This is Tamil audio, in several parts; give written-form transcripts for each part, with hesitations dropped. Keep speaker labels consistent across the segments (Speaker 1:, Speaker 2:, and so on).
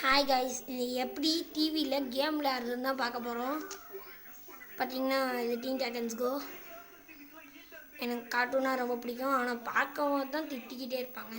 Speaker 1: ஹாய் கைஸ், இது எப்படி டிவியில் கேம் விளையாடுறதுன்னு தான் பார்க்க போகிறோம். பார்த்தீங்கன்னா இது டீன் டைட்டன்ஸ் கோ. எனக்கு கார்ட்டூனாக ரொம்ப பிடிக்கும், ஆனால் பார்க்கவும் தான் திட்டிக்கிட்டே இருப்பாங்க.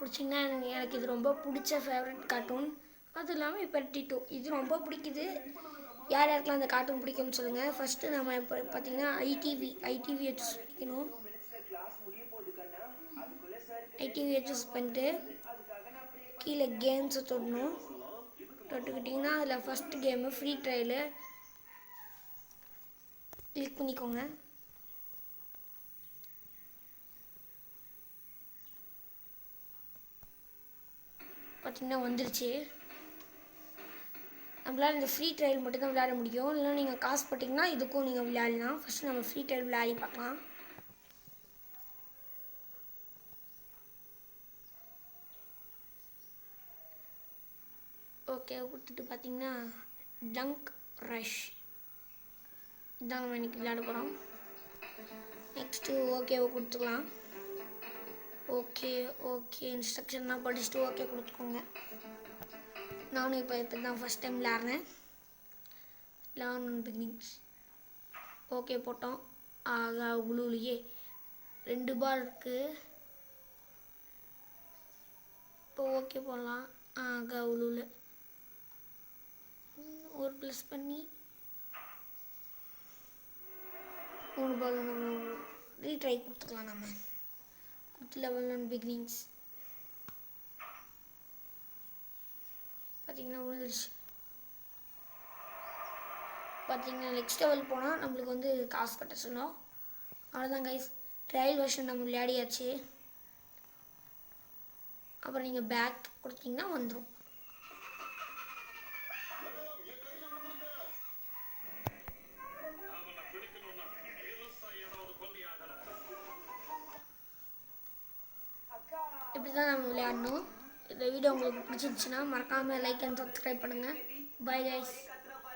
Speaker 1: பிடிச்சிங்கன்னா எனக்கு இது ரொம்ப பிடிச்ச ஃபேவரட் கார்ட்டூன். அதுவும் இல்லாமல் இப்போ டிட்டோ இது ரொம்ப பிடிக்குது. யார் யாருக்கெல்லாம் அந்த கார்ட்டூன் பிடிக்கும்னு சொல்லுங்கள். ஃபஸ்ட்டு நம்ம இப்போ பார்த்தீங்கன்னா ஐடிவியை சூஸ் பண்ணிக்கணும். ஐடிவியை சூஸ் பண்ணிட்டு கீழே கேம்ஸை தொடணும். தொட்டுக்கிட்டிங்கன்னா அதில் first game free trial click பண்ணிக்கோங்க. பார்த்திங்கன்னா வந்துருச்சு. நம்மளால் இந்த ஃப்ரீ ட்ரையல் மட்டும்தான் விளையாட முடியும். இல்லைனா நீங்கள் காசு போட்டிங்கன்னா இதுக்கும் நீங்கள் விளையாடலாம். ஃபஸ்ட்டு நம்ம ஃப்ரீ ட்ரையல் விளையாடி பார்க்கலாம். ஓகே கொடுத்துட்டு பார்த்தீங்கன்னா டங்க் ரஷ் இதான் நம்ம இன்றைக்கி விளையாட போகிறோம். நெக்ஸ்ட்டு ஓகேவை கொடுத்துக்கலாம். ஓகே இன்ஸ்ட்ரக்ஷன்லாம் படிச்சுட்டு ஓகே கொடுத்துக்கோங்க. நானும் இப்போ தான் ஃபஸ்ட் டைம் விளையாடுறேன். லேர்ன் ஆன் பிகினிங்ஸ் ஓகே போட்டோம். ஆகா உழுவுலையே 2 பால் இருக்குது. இப்போ ஓகே போடலாம். ஆகா உழுவுல ஒரு ப்ளஸ் பண்ணி 3 பால் ரீட்ரை கொடுத்துக்கலாம். நம்ம கொடுத்து லெவல் ஆன் பிகினிங்ஸ் பார்த்தீங்கன்னா விழுந்துருச்சு. பார்த்தீங்கன்னா நெக்ஸ்ட் லெவல் போனால் நம்மளுக்கு வந்து காசு கட்ட சொன்னோம். அவ்வளோதான் கைஸ், ட்ரையல் வெர்ஷன் நம்ம விளையாடியாச்சு. அப்புறம் நீங்கள் பேக் கொடுத்தீங்கன்னா வந்துடும். இப்படி தான் நம்ம விளையாடணும். இந்த வீடியோ உங்களுக்கு பிடிச்சிருந்துச்சுன்னா மறக்காமல் லைக் அண்ட் சப்ஸ்கிரைப் பண்ணுங்கள். Bye guys.